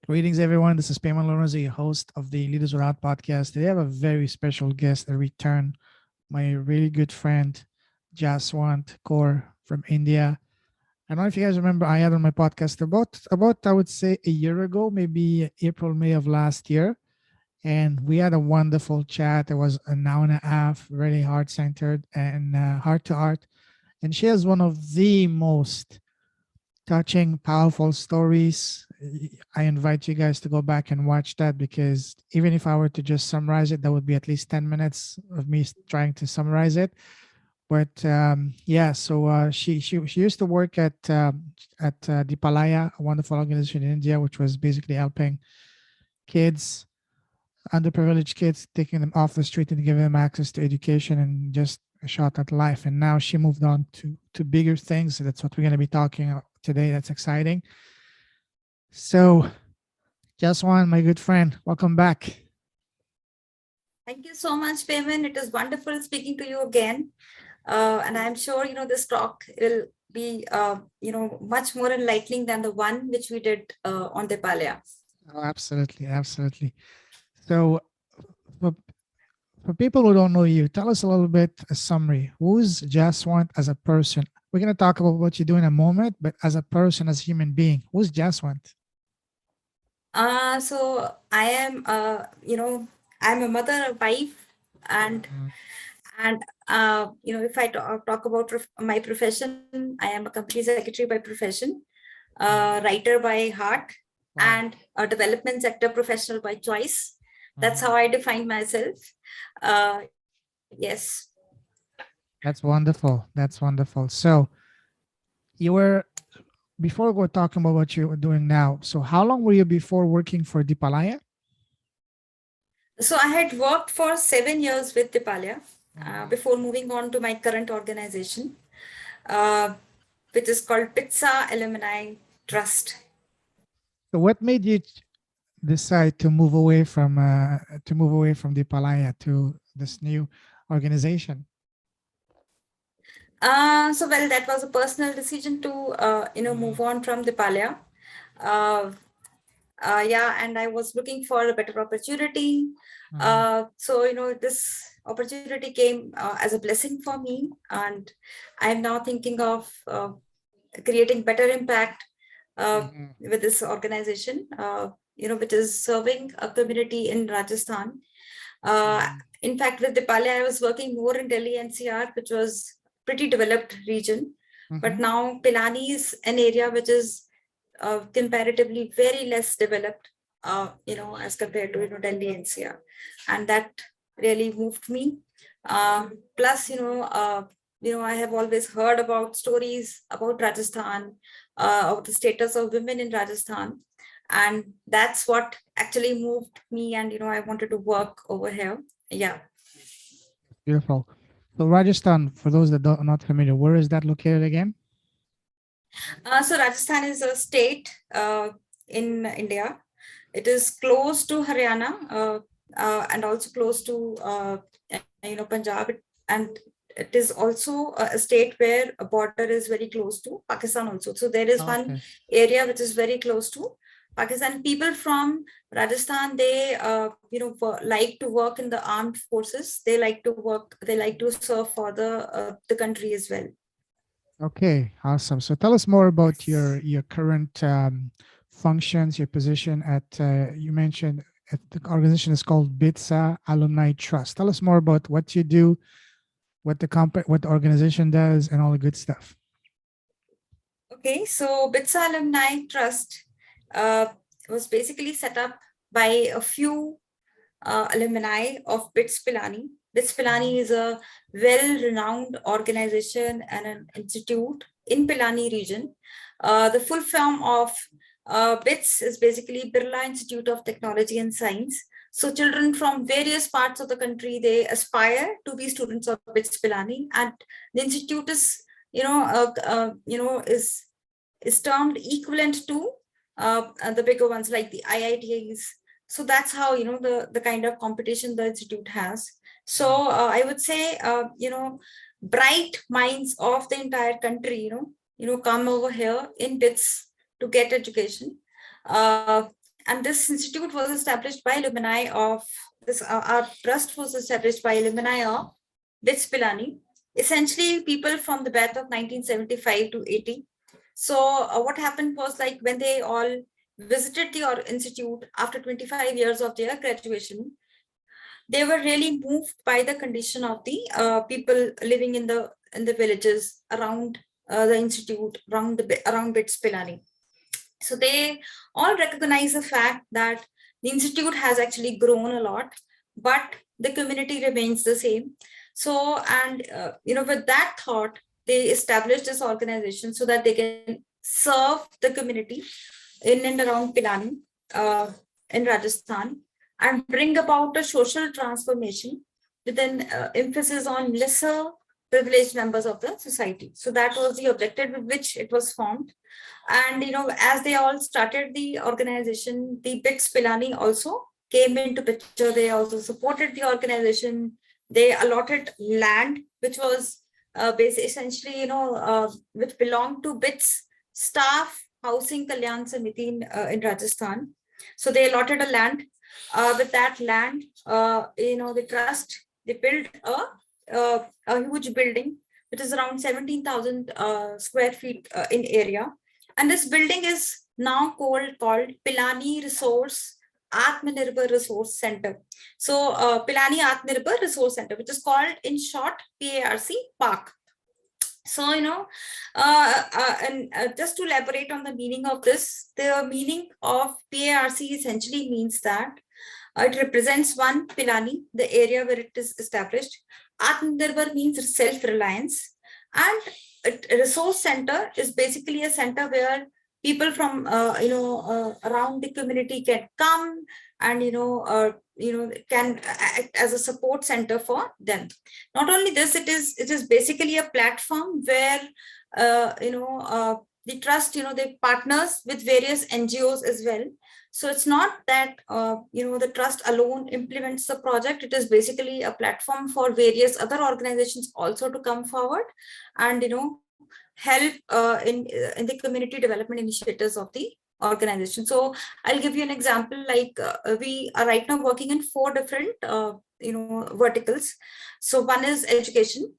Greetings, everyone. This is Payman Lorenzi, host of the Leaders Without podcast. Today, I have a very special guest, a return, my really good friend, Jaswant Kaur from India. I don't know if you guys remember, I had on my podcast about I would say a year ago, maybe April, May of last year. And we had a wonderful chat. It was an hour and a half, really heart centered and heart to heart. And she has one of the most touching, powerful stories. I invite you guys to go back and watch that because even if I were to just summarize it, that would be at least 10 minutes of me trying to summarize it. But yeah, so she used to work at Deepalaya, a wonderful organization in India, which was basically helping kids, underprivileged kids, taking them off the street and giving them access to education and just a shot at life. And now she moved on to bigger things. So that's what we're going to be talking about today. That's exciting. So, Jaswant, my good friend, welcome back. Thank you so much, Payman. It is wonderful speaking to you again. And I'm sure, this talk will be, much more enlightening than the one which we did on Deepalaya. Oh, absolutely. Absolutely. So, for, for people who don't know you, tell us a little bit, a summary. Who's Jaswant as a person? We're going to talk about what you do in a moment, but as a person, as a human being, who's Jaswant? So I am, I'm a mother, a wife, and if I talk about my profession, I am a company secretary by profession, writer by heart, and a development sector professional by choice. That's how I define myself. Yes. That's wonderful. That's wonderful. So you were, before we're talking about what you're doing now, so how long were you before working for Deepalaya? So I had worked for 7 years with Deepalaya before moving on to my current organization, which is called BITSAA Alumni Trust. So what made you decide to move away from Deepalaya to this new organization? That was a personal decision to move on from Deepalaya. And I was looking for a better opportunity. This opportunity came as a blessing for me, and I'm now thinking of creating better impact with this organization, which is serving a community in Rajasthan. In fact, with Deepalaya, I was working more in Delhi NCR, which was pretty developed region. But now Pilani is an area which is comparatively very less developed, as compared to Delhi NCR, and that really moved me. Plus, I have always heard about stories about Rajasthan, of the status of women in Rajasthan, and that's what actually moved me. And I wanted to work over here. Yeah. Beautiful. So Rajasthan, for those that are not familiar, where is that located again? So Rajasthan is a state in India. It is close to Haryana and also close to Punjab, and it is also a state where a border is very close to Pakistan also. So there is one area which is very close to Pakistan. People from Rajasthan, they like to work in the armed forces. They like to serve for the country as well. Okay, awesome. So tell us more about your current functions, your position at, you mentioned the organization is called BITSAA Alumni Trust. Tell us more about what you do, what the organization does, and all the good stuff. Okay, so BITSAA Alumni Trust was basically set up by a few alumni of BITS Pilani. BITS Pilani is a well-renowned organization and an institute in Pilani region. The full form of BITS is basically Birla Institute of Technology and Science. So children from various parts of the country, they aspire to be students of BITS Pilani, and the institute is, is termed equivalent to the bigger ones like the IITs. So that's how, the kind of competition the institute has. So I would say, bright minds of the entire country, come over here in BITS to get education. And this institute was established by alumni of this. Our trust was established by alumni of BITS Pilani, essentially people from the batch of 1975 to 80. So what happened was, like, when they all visited the institute after 25 years of their graduation, they were really moved by the condition of the people living in the villages around the institute, around BITS Pilani. So they all recognize the fact that the institute has actually grown a lot, but the community remains the same. So, and with that thought, they established this organization so that they can serve the community in and around Pilani, in Rajasthan, and bring about a social transformation with an emphasis on lesser privileged members of the society. So that was the objective with which it was formed. And as they all started the organization, the BITS Pilani also came into picture. They also supported the organization. They allotted land, which was essentially, which belonged to BITS staff housing Kalyan Samiti in Rajasthan. So they allotted a land. With that land, the trust, they built a huge building, which is around 17,000 square feet in area. And this building is now called Pilani Resource Atmanirbhar Resource Center. So Pilani Atmanirbhar Resource Center, which is called in short PARC. So, just to elaborate on the meaning of this, the meaning of PARC essentially means that it represents one Pilani, the area where it is established. Atmanirbhar means self-reliance, and a resource center is basically a center where people from around the community can come and can act as a support center for them. Not only this, it is basically a platform where the trust they partners with various NGOs as well. So it's not that the trust alone implements the project. It is basically a platform for various other organizations also to come forward and help in the community development initiatives of the organization. So I'll give you an example. Like we are right now working in 4 different verticals. So one is education,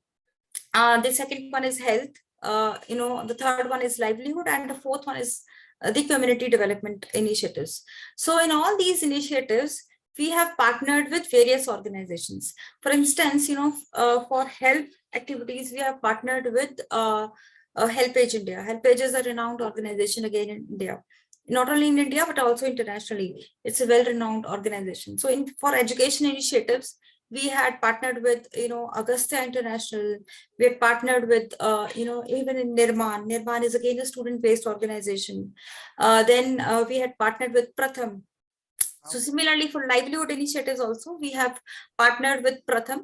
the second one is health, the third one is livelihood, and the fourth one is the community development initiatives. So in all these initiatives, we have partnered with various organizations. For instance, for health activities, we have partnered with HelpAge India. HelpAge is a renowned organization again in India, not only in India but also internationally. It's a well-renowned organization. So for education initiatives, we had partnered with Agastya International. We had partnered with even in Nirman. Nirman is again a student-based organization. Then we had partnered with Pratham. So similarly, for livelihood initiatives also, we have partnered with Pratham.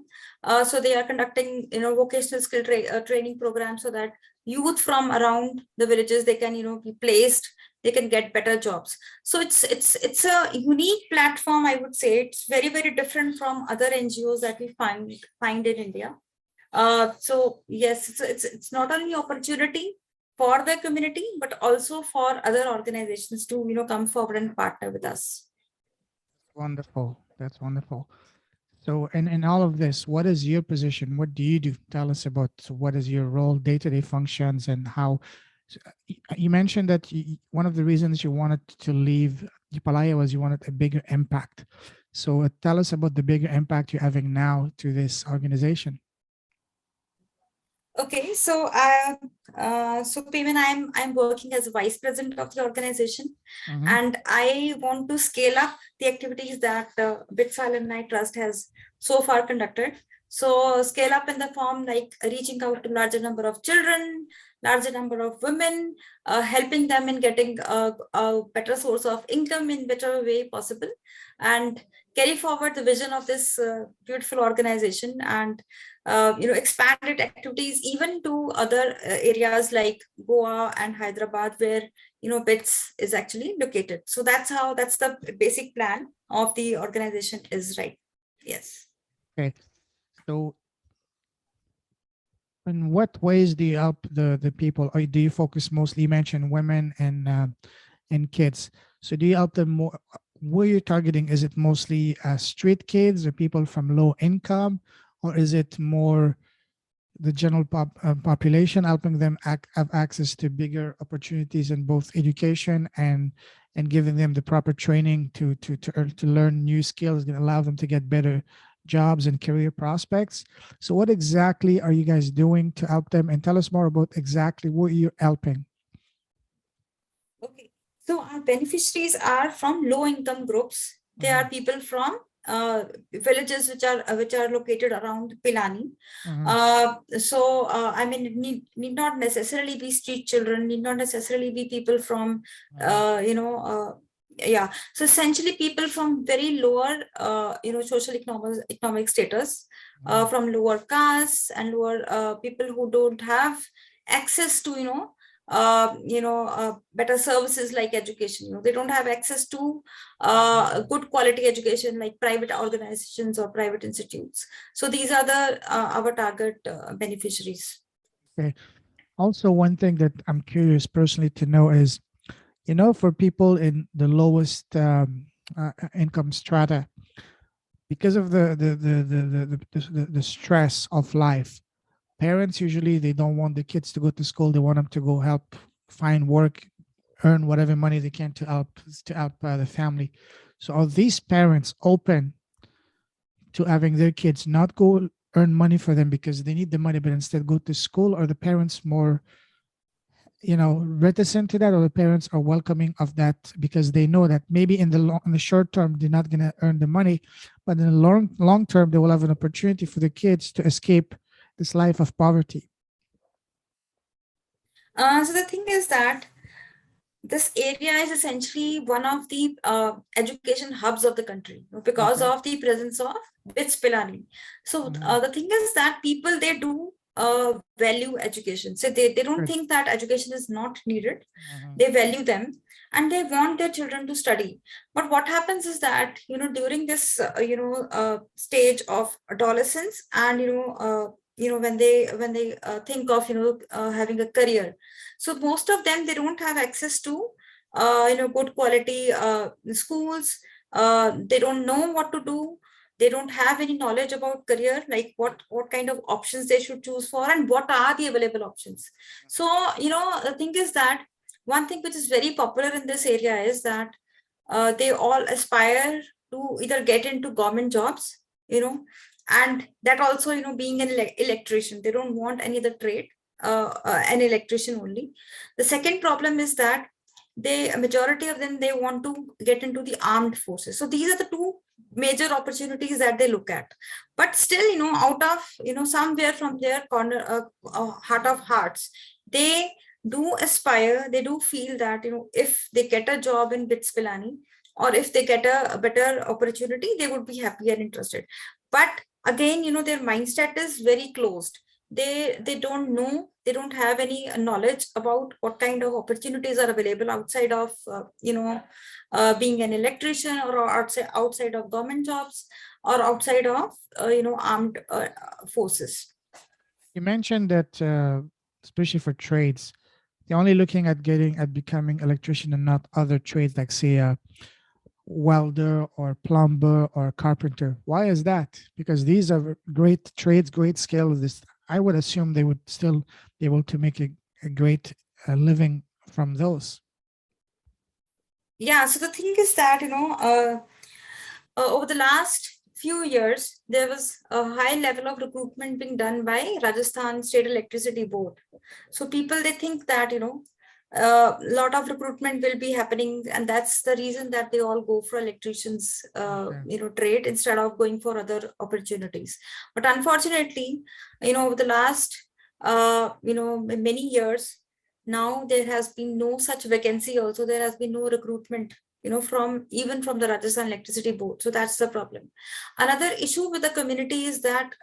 So they are conducting vocational skill training programs so that youth from around the villages, they can be placed, they can get better jobs. So it's a unique platform, I would say. It's very, very different from other NGOs that we find in India. So yes, it's not only opportunity for the community, but also for other organizations to come forward and partner with us. Wonderful. That's wonderful. So, in all of this, what is your position? What do you do? Tell us about what is your role, day-to-day functions, and how. You mentioned that one of the reasons you wanted to leave Deepalaya was you wanted a bigger impact. So, tell us about the bigger impact you're having now to this organization. Okay, so Payman, I'm working as a vice president of the organization, and I want to scale up the activities that BITSAA Alumni Trust has so far conducted. So scale up in the form like reaching out to larger number of children, larger number of women, helping them in getting a better source of income in better way possible, and carry forward the vision of this beautiful organization and expanded activities even to other areas like Goa and Hyderabad, where BITS is actually located. So that's the basic plan of the organization is, right? Yes. Okay. So in what ways do you help the people, or do you focus mostly, you mentioned women and kids, so do you help them more? Who are you targeting? Is it mostly street kids or people from low income, or is it more the general population, helping them have access to bigger opportunities in both education and giving them the proper training to learn new skills and allow them to get better jobs and career prospects? So what exactly are you guys doing to help them, and tell us more about exactly what you're helping? Okay. So our beneficiaries are from low income groups. They Mhm, are people from villages which are located around Pilani. mhm, I mean, it need not necessarily be street children, need not necessarily be people from, mhm, yeah. So essentially, people from very lower, social economic status, mhm, from lower castes and lower people who don't have access to, better services like education. They don't have access to good quality education like private organizations or private institutes. So these are the our target beneficiaries. okay. Also, one thing that I'm curious personally to know is, for people in the lowest income strata, because of the stress of life, parents usually they don't want the kids to go to school. They want them to go help find work, earn whatever money they can to help the family. So are these parents open to having their kids not go earn money for them because they need the money, but instead go to school? Or the parents more reticent to that, or the parents are welcoming of that because they know that maybe in the short term they're not going to earn the money, but in the long term they will have an opportunity for the kids to escape this life of poverty? So the thing is that this area is essentially one of the education hubs of the country because Okay. of the presence of BITS Pilani. So Mhm. the thing is that people, they do value education. So they don't Good. think that education is not needed. Mhm. They value them and they want their children to study. But what happens is that, during this, stage of adolescence and, when they think of, having a career, so most of them, they don't have access to good quality schools. They don't know what to do. They don't have any knowledge about career, like what kind of options they should choose for and what are the available options. So the thing is that one thing which is very popular in this area is that they all aspire to either get into government jobs, and that also, being an electrician. They don't want any other trade, an electrician only. The second problem is that a majority of them, they want to get into the armed forces. So these are the two major opportunities that they look at. But still, out of, somewhere from their corner, heart of hearts, they do aspire, they do feel that, if they get a job in BITS Pilani, or if they get a better opportunity, they would be happy and interested. But again, their mindset is very closed. They don't know, they don't have any knowledge about what kind of opportunities are available outside of being an electrician, or outside of government jobs, or outside of armed forces. You mentioned that, especially for trades, they're only looking at getting at becoming electrician and not other trades like, say, welder or plumber or carpenter. Why is that? Because these are great trades, great skills. This, I would assume they would still be able to make a great living from those. Yeah, so the thing is that, over the last few years, there was a high level of recruitment being done by Rajasthan State Electricity Board. So people, they think that, a lot of recruitment will be happening, and that's the reason that they all go for electricians, Okay. trade instead of going for other opportunities. But unfortunately, over the last, many years, now there has been no such vacancy. Also, there has been no recruitment, from even from the Rajasthan Electricity Board. So that's the problem. Another issue with the community is that,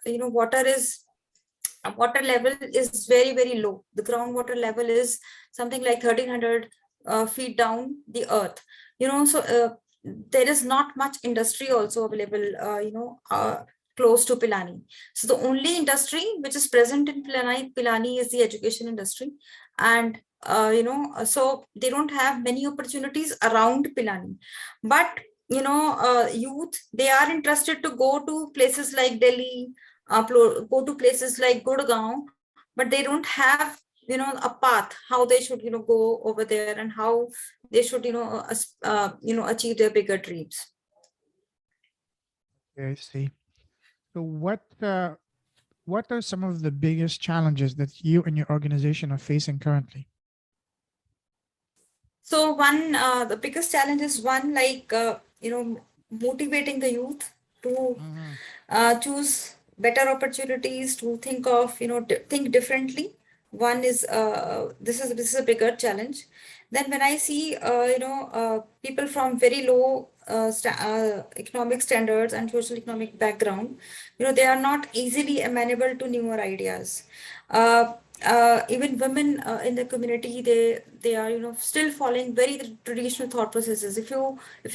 water level is very, very low. The groundwater level is something like 1300 feet down the earth. So there is not much industry also available, close to Pilani. So the only industry which is present in Pilani is the education industry. And so they don't have many opportunities around Pilani. But youth, they are interested to go to places like Delhi, go to places like Gurgaon, but they don't have a path how they should go over there, and how they should achieve their bigger dreams. Okay, I see. So what are some of the biggest challenges that you and your organization are facing currently? So the biggest challenge is one, like motivating the youth to Mhm. choose better opportunities, to think of think differently. One is this is a bigger challenge. Then when I see people from very low economic standards and social economic background, they are not easily amenable to newer ideas. Uh, Even women in the community, they are still following very traditional thought processes. If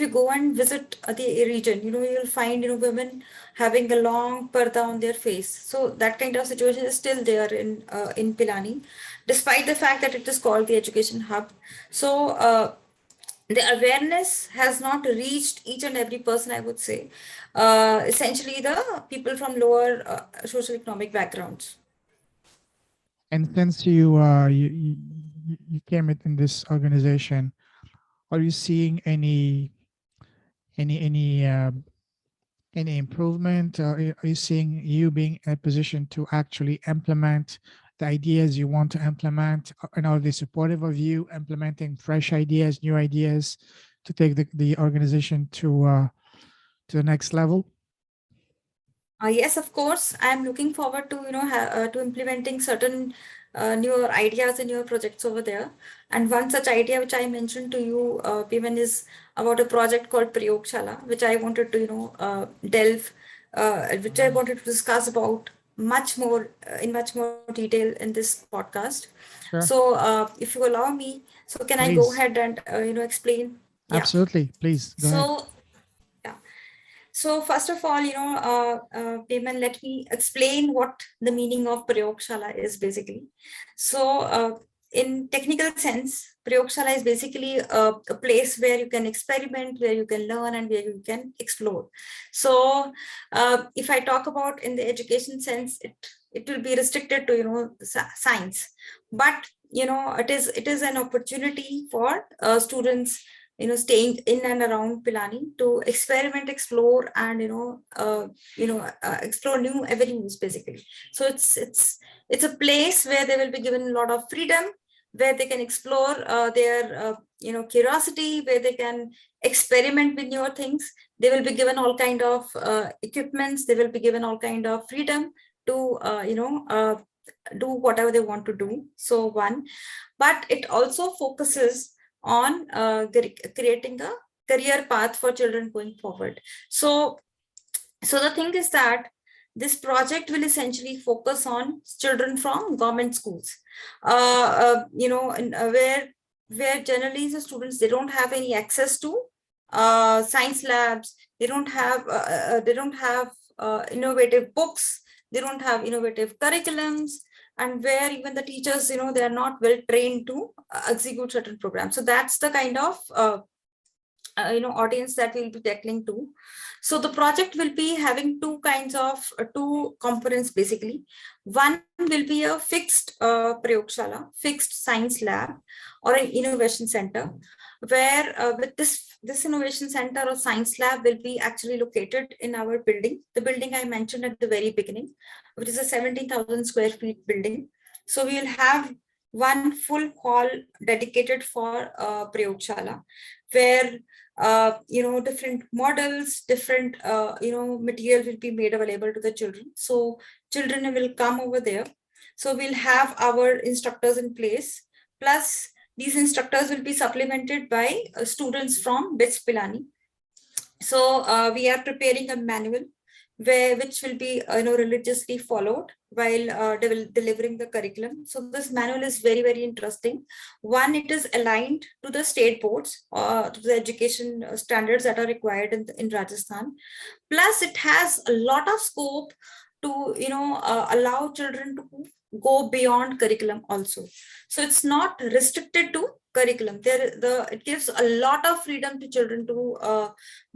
you go and visit the region, you'll find women having a long parda on their face. So that kind of situation is still there in Pilani, despite the fact that it is called the education hub. So the awareness has not reached each and every person, I would say, essentially the people from lower social economic backgrounds. And since you came in this organization, are you seeing any any uh, any improvement? Are you seeing you being in a position to actually implement the ideas you want to implement? And are they supportive of you implementing fresh ideas, new ideas to take the organization to the next level? Yes, of course. I'm looking forward to to implementing certain newer ideas and newer projects over there. And one such idea which I mentioned to you, Piman, is about a project called Prayogshala, which I wanted to which I Mhm. wanted to discuss about much more in much more detail in this podcast. Sure. So, if you allow me, so can I go Please. ahead and explain? Yeah. Absolutely. Please go ahead. So. Yeah. So first of all, Payman, let me explain what the meaning of Prayogshala is basically. So in technical sense, Prayogshala is basically a place where you can experiment, where you can learn, and where you can explore. So if I talk about in the education sense, it will be restricted to science, but it is an opportunity for students staying in and around Pilani to experiment, explore, and explore new avenues basically. So it's a place where they will be given a lot of freedom, where they can explore their curiosity, where they can experiment with newer things. They will be given all kind of equipments. They will be given all kind of freedom to do whatever they want to do. So one, but it also focuses on creating a career path for children going forward. So the thing is that this project will essentially focus on children from government schools, where generally the students, they don't have any access to science labs. They don't have innovative books. They don't have innovative curriculums, and where even the teachers, they are not well trained to execute certain programs. So that's the kind of audience that we'll be tackling to. So the project will be having two kinds of two components basically. One will be a fixed prayogshala, fixed science lab, or an innovation center, where with this innovation center or science lab will be actually located in our building, the building I mentioned at the very beginning, which is a 17,000 square feet building. So we will have one full hall dedicated for prayogshala, where different models, different material will be made available to the children. So children will come over there. So we'll have our instructors in place, plus these instructors will be supplemented by students from BITS Pilani. So we are preparing a manual which will be religiously followed while delivering the curriculum. So this manual is very interesting. One, it is aligned to the state boards, to the education standards that are required in Rajasthan. Plus it has a lot of scope to allow children to go beyond curriculum also. So it's not restricted to curriculum. It gives a lot of freedom to children to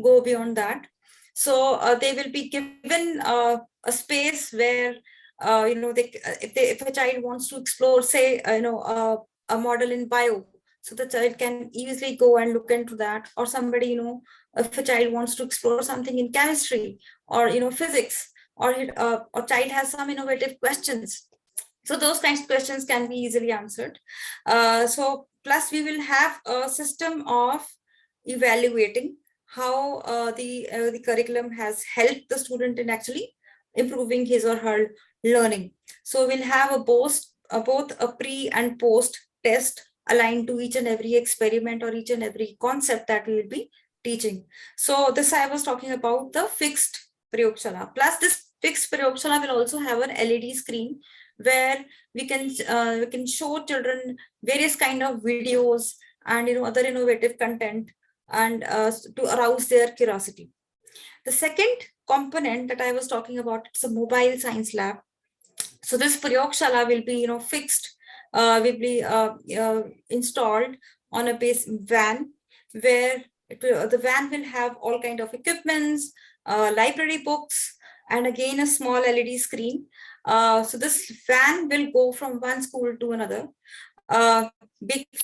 go beyond that. So they will be given a space where if a child wants to explore, say, a model in bio, so the child can easily go and look into that. Or somebody, if a child wants to explore something in chemistry or physics, or or child has some innovative questions, so those kinds of questions can be easily answered. So plus we will have a system of evaluating how the curriculum has helped the student in actually improving his or her learning. So we'll have both a pre and post test aligned to each and every experiment or each and every concept that we will be teaching. So this I was talking about the fixed Prayogshala. Plus this fixed Prayogshala will also have an LED screen where we can show children various kind of videos and other innovative content, and to arouse their curiosity. The second component that I was talking about, it's a mobile science lab. So this Prayogshala will be fixed, will be installed on a base van, where the van will have all kind of equipments, library books, and again a small LED screen. So this van will go from one school to another, uh,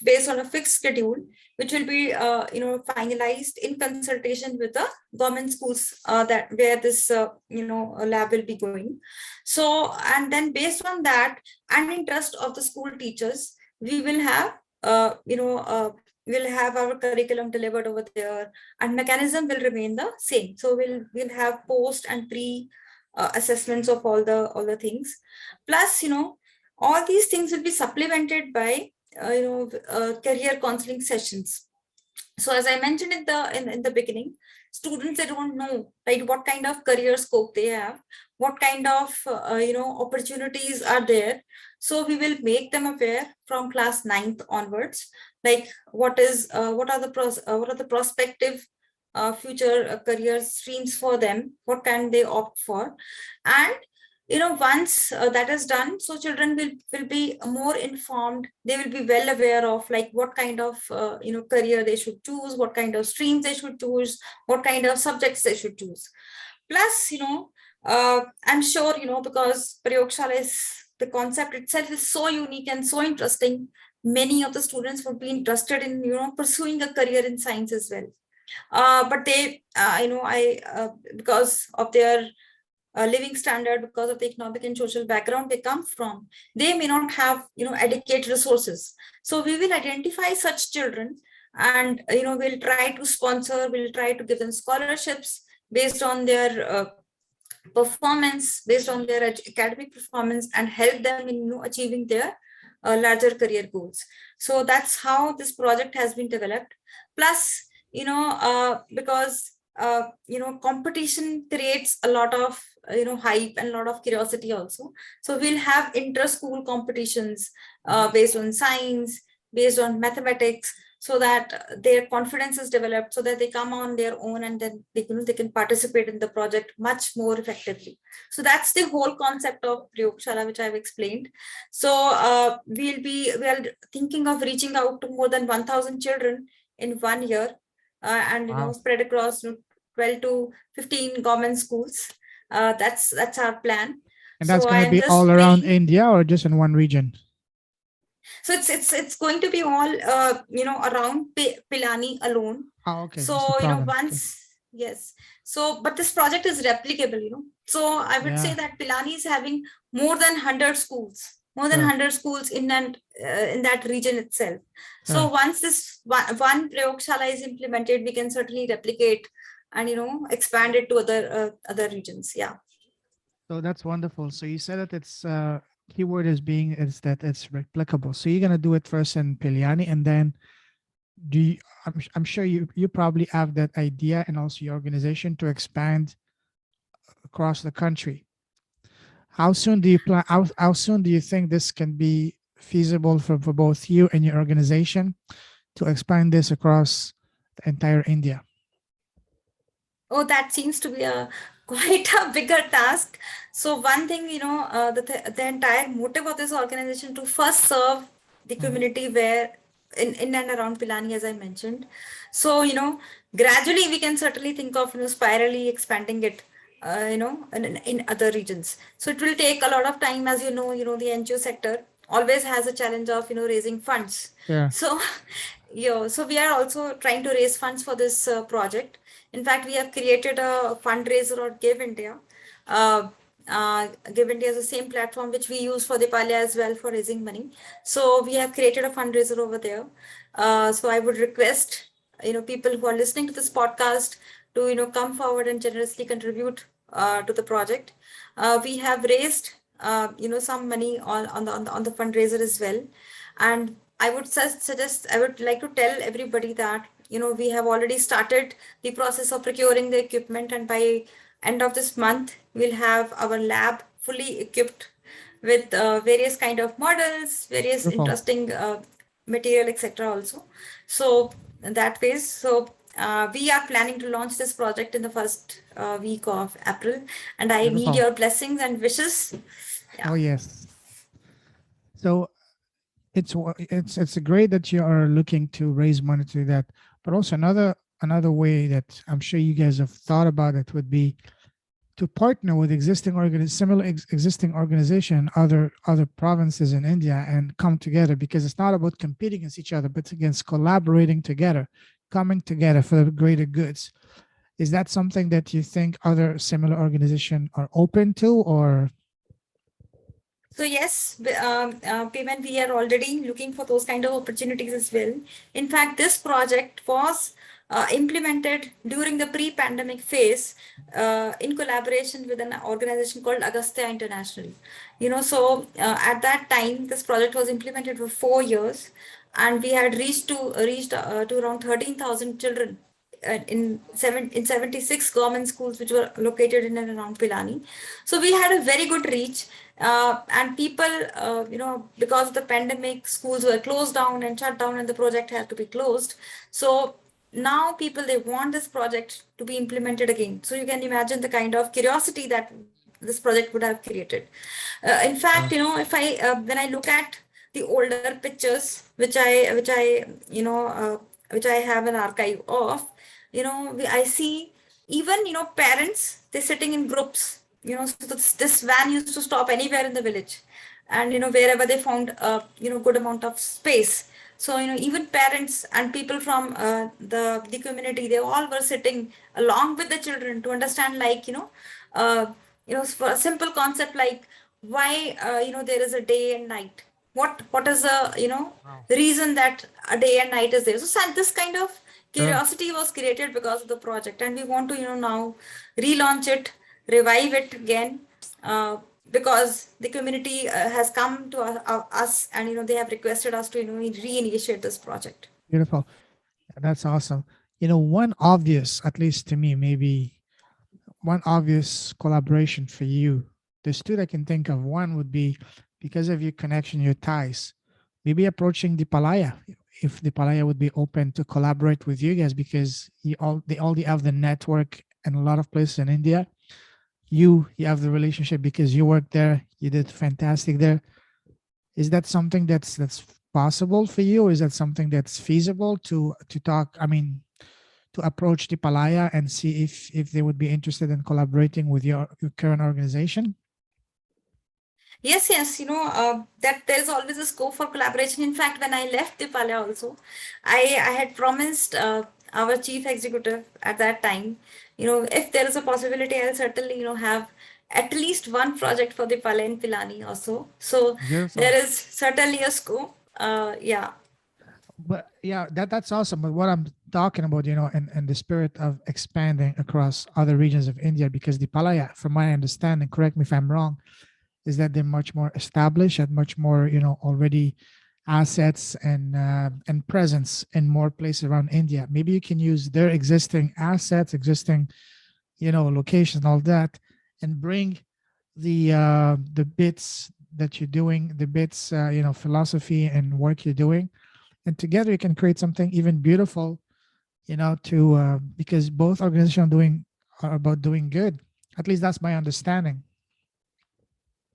based on a fixed schedule, which will be finalized in consultation with the government schools that where this lab will be going. So, and then based on that and interest of the school teachers, we will have we'll have our curriculum delivered over there, and mechanism will remain the same. So we'll have post and pre assessments of all the things. Plus, all these things will be supplemented by career counseling sessions. So as I mentioned in the beginning, students, they don't know, right, what kind of career scope they have, what kind of opportunities are there. So we will make them aware from class 9th onwards, like what are the prospective future career streams for them, what can they opt for. And once that is done, so children will be more informed. They will be well aware of like what kind of career they should choose, what kind of streams they should choose, what kind of subjects they should choose. Plus, I'm sure, because Prayogshala is, the concept itself is so unique and so interesting, many of the students would be interested in pursuing a career in science as well. But they because of their living standard, because of the economic and social background they come from, they may not have adequate resources. So we will identify such children, and we'll try to sponsor, we'll try to give them scholarships based on their performance, based on their academic performance, and help them in achieving their larger career goals. So that's how this project has been developed. Plus, because competition creates a lot of hype and a lot of curiosity also. So we'll have inter-school competitions based on science, based on mathematics, so that their confidence is developed, so that they come on their own, and then they can participate in the project much more effectively. So that's the whole concept of Prayogshala, which I've explained. So we are thinking of reaching out to more than 1,000 children in 1 year, and Wow. spread across 12 to 15 government schools. That's our plan. And that's So going I to am be just all around praying. India or just in one region? So it's going to be all around Pilani alone. Oh, okay. Just the So province. Okay. once, yes. So but this project is replicable. So I would say Yeah. that Pilani is having more than 100 schools, Correct. in that region itself. So Correct. once this one Prayogshala is implemented, we can certainly replicate and expand it to other regions. Yeah. So that's wonderful. So you said that it's keyword is that it's replicable. So you're gonna do it first in Piliani, and then do you, I'm sure you probably have that idea and also your organization to expand across the country. How soon do you plan? How soon do you think this can be feasible for both you and your organization to expand this across the entire India? Oh, that seems to be a quite a bigger task. So one thing, the entire motive of this organization to first serve the Mhm. community where in and around Pilani, as I mentioned. So, gradually we can certainly think of, spirally expanding it, in other regions. So it will take a lot of time, as the NGO sector always has a challenge of, raising funds. Yeah. So, yeah, so we are also trying to raise funds for this project. In fact, we have created a fundraiser on Give India. Uh, Give India is the same platform which we use for Deepalaya as well for raising money. So we have created a fundraiser over there. So I would request, people who are listening to this podcast to, come forward and generously contribute to the project. We have raised, some money on the fundraiser as well. And I would suggest, I would like to tell everybody that, we have already started the process of procuring the equipment, and by end of this month, we'll have our lab fully equipped with various kind of models, various Beautiful. interesting material, etc. also. So that way, so we are planning to launch this project in the first week of April, and I need Beautiful. your blessings and wishes. Oh Yeah. yes. So it's great that you are looking to raise money to that, but also another way that I'm sure you guys have thought about it would be to partner with similar existing organization in other provinces in India and come together, because it's not about competing against each other, but against collaborating together, coming together for the greater goods. Is that something that you think other similar organizations are open to, or? So yes, payment, we are already looking for those kind of opportunities as well. In fact, this project was implemented during the pre-pandemic phase in collaboration with an organization called Agastya International. At that time, this project was implemented for 4 years, and we had reached to around 13,000 children in 76 government schools which were located in and around Pilani. So we had a very good reach, and people, because of the pandemic, schools were closed down and shut down, and the project had to be closed. So now people, they want this project to be implemented again. So you can imagine the kind of curiosity that this project would have created. In fact, if I when I look at the older pictures which I have an archive of, I see even, parents, they're sitting in groups, so this van used to stop anywhere in the village, and wherever they found good amount of space. So even parents and people from the community, they all were sitting along with the children to understand, like, uh, for a simple concept like why there is a day and night. What is the Wow. reason that a day and night is there? So this kind of Sure. curiosity was created because of the project, and we want to now relaunch it, revive it again, because the community has come to us, and they have requested us to reinitiate this project. Beautiful. That's awesome. One obvious, at least to me, maybe one obvious collaboration for you. There's two that I can think of. One would be because of your connection, your ties, maybe approaching Deepalaya. If Deepalaya would be open to collaborate with you guys, because they already have the network in a lot of places in India. You have the relationship because you worked there. You did fantastic there. Is that something that's possible for you, or is that something that's feasible to talk? I mean, to approach Deepalaya and see if they would be interested in collaborating with your current organization? Yes, yes, that there is always a scope for collaboration. In fact, when I left Deepalaya also, I had promised our chief executive at that time, if there is a possibility, I'll certainly, have at least one project for Deepalaya and Pilani also. So there Beautiful. is certainly a scope. Yeah. But yeah, that's awesome. But what I'm talking about, in the spirit of expanding across other regions of India, because Deepalaya, from my understanding, correct me if I'm wrong, is that they're much more established and much more, already assets and presence in more places around India. Maybe you can use their existing assets, existing, locations, all that, and bring the bits that you're doing, the bits, philosophy and work you're doing, and together you can create something even beautiful. To because both organizations are about doing good. At least that's my understanding.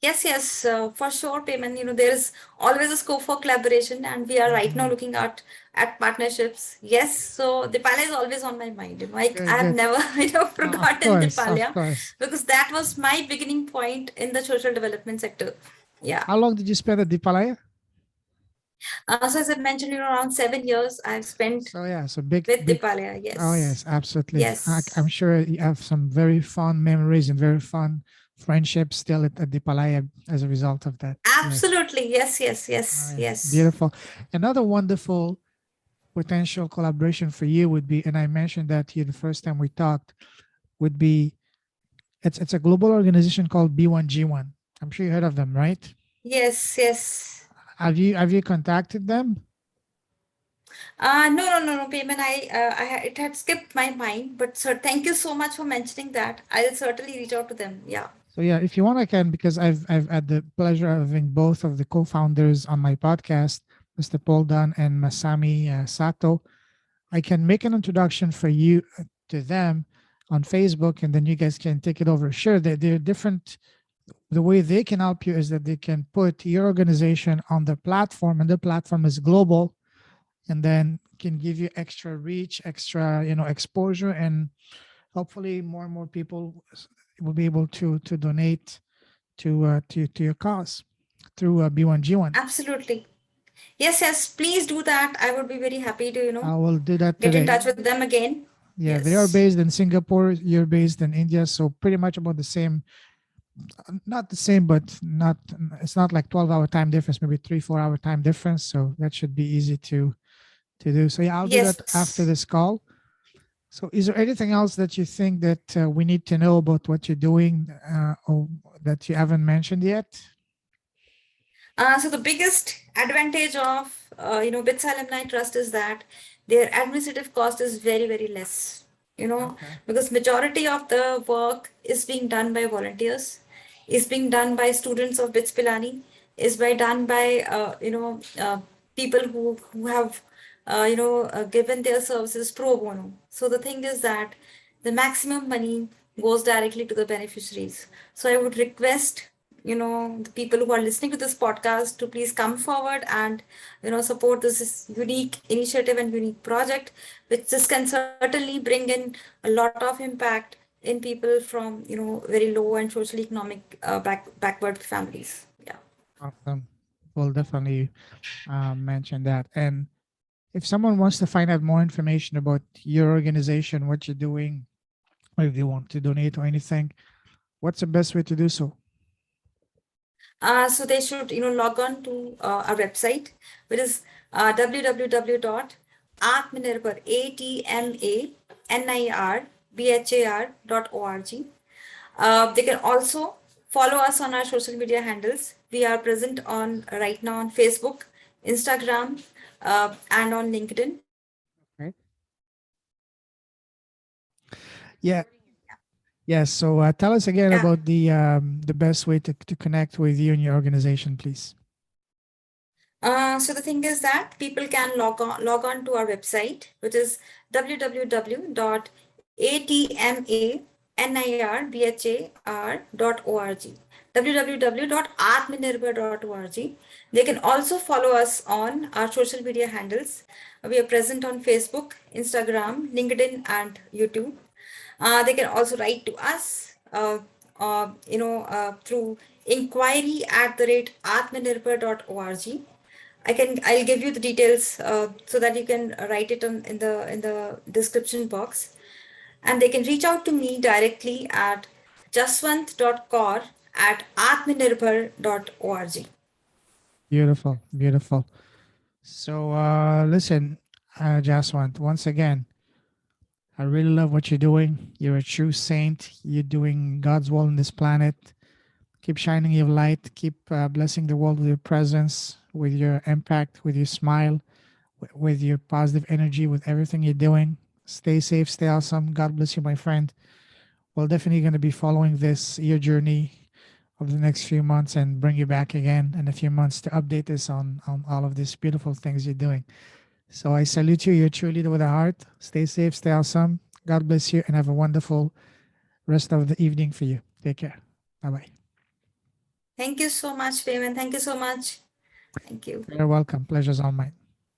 Yes, for sure, payment. There is always a scope for collaboration, and we are right now Hmm. looking at partnerships. Yes, so Deepalaya is always on my mind. I Good, have good. never Of forgotten course, of Deepalaya, course. because that was my beginning point in the social development sector. Yeah. How long did you spend at Deepalaya? So as I mentioned, around 7 years I've spent So yeah, so big, with big. Deepalaya. Oh Yes, yes, absolutely. I'm yes, sure you have some very fond memories and very fun friendships still at Deepalaya as a result of that. Yes. absolutely. Yes, yes, Oh yes, yeah, yes. beautiful. Another wonderful potential collaboration for you would be, and I mentioned that to you the first time we talked, would be it's a global organization called B1G1. I'm sure you heard of them, right? Yes, yes. Have you contacted them? No, payment. It had skipped my mind, but sir, thank you so much for mentioning that. I'll certainly reach out to them. Yeah. So yeah, if you want, I can because I've had the pleasure of having both of the co-founders on my podcast, Mr. Paul Dunn and Masami Sato. I can make an introduction for you to them on Facebook, and then you guys can take it over. Sure, they're different. The way they can help you is that they can put your organization on the platform, and the platform is global, and then can give you extra reach, extra exposure, and hopefully more and more people will be able to donate to your cause through B1G1. Absolutely. Yes. Please do that. I would be very happy to, I will do that get in today. touch with them again. Yeah, they are Yes. based in Singapore. You're based in India, so pretty much about the same. Not the same, but not. It's not like 12-hour time difference. Maybe 3-4 hour time difference. So that should be easy to do. So yeah, I'll do that Yes. after this call. So is there anything else that you think that we need to know about what you're doing, or that you haven't mentioned yet? So the biggest advantage of BITSAA Alumni Trust is that their administrative cost is very, very less. Okay. Because majority of the work is being done by volunteers, is being done by students of BITS Pilani, is by done by people who have given their services pro bono. So the thing is that the maximum money goes directly to the beneficiaries. So I would request the people who are listening to this podcast to please come forward and support this unique initiative and unique project, which this can certainly bring in a lot of impact in people from very low and socially economic backward families. Yeah. Awesome. We'll definitely mention that. And if someone wants to find out more information about your organization, what you're doing, or if they want to donate or anything, what's the best way to do so? So they should, log on to our website, which is www.atmanirbhar, ATMANIRBHAR.org. They can also follow us on our social media handles. We are present on right now on Facebook, Instagram, and on LinkedIn. Right. Yeah. Yes. So tell us again Yeah. about the best way to connect with you and your organization, please. So the thing is that people can log on to our website, which is www.atmanirbhar.org. www.atmanirbhar.org. They can also follow us on our social media handles. We are present on Facebook, Instagram, LinkedIn, and YouTube. They can also write to us, through inquiry@atmanirbhar.org. I'll give you the details so that you can write it in the description box, and they can reach out to me directly at jaswant.kaur@atmanirbhar.org. Beautiful. Beautiful. So listen, Jaswant, once again, I really love what you're doing. You're a true saint. You're doing God's will on this planet. Keep shining your light. Keep blessing the world with your presence, with your impact, with your smile, with your positive energy, with everything you're doing. Stay safe, stay awesome. God bless you, my friend. We're definitely going to be following this your journey of the next few months and bring you back again in a few months to update us on all of these beautiful things you're doing. So I salute you. You're a true leader with a heart. Stay safe, stay awesome. God bless you, and have a wonderful rest of the evening for you. Take care. Bye bye. Thank you so much, Payman. Thank you so much. Thank you. You're welcome. Pleasure's all mine.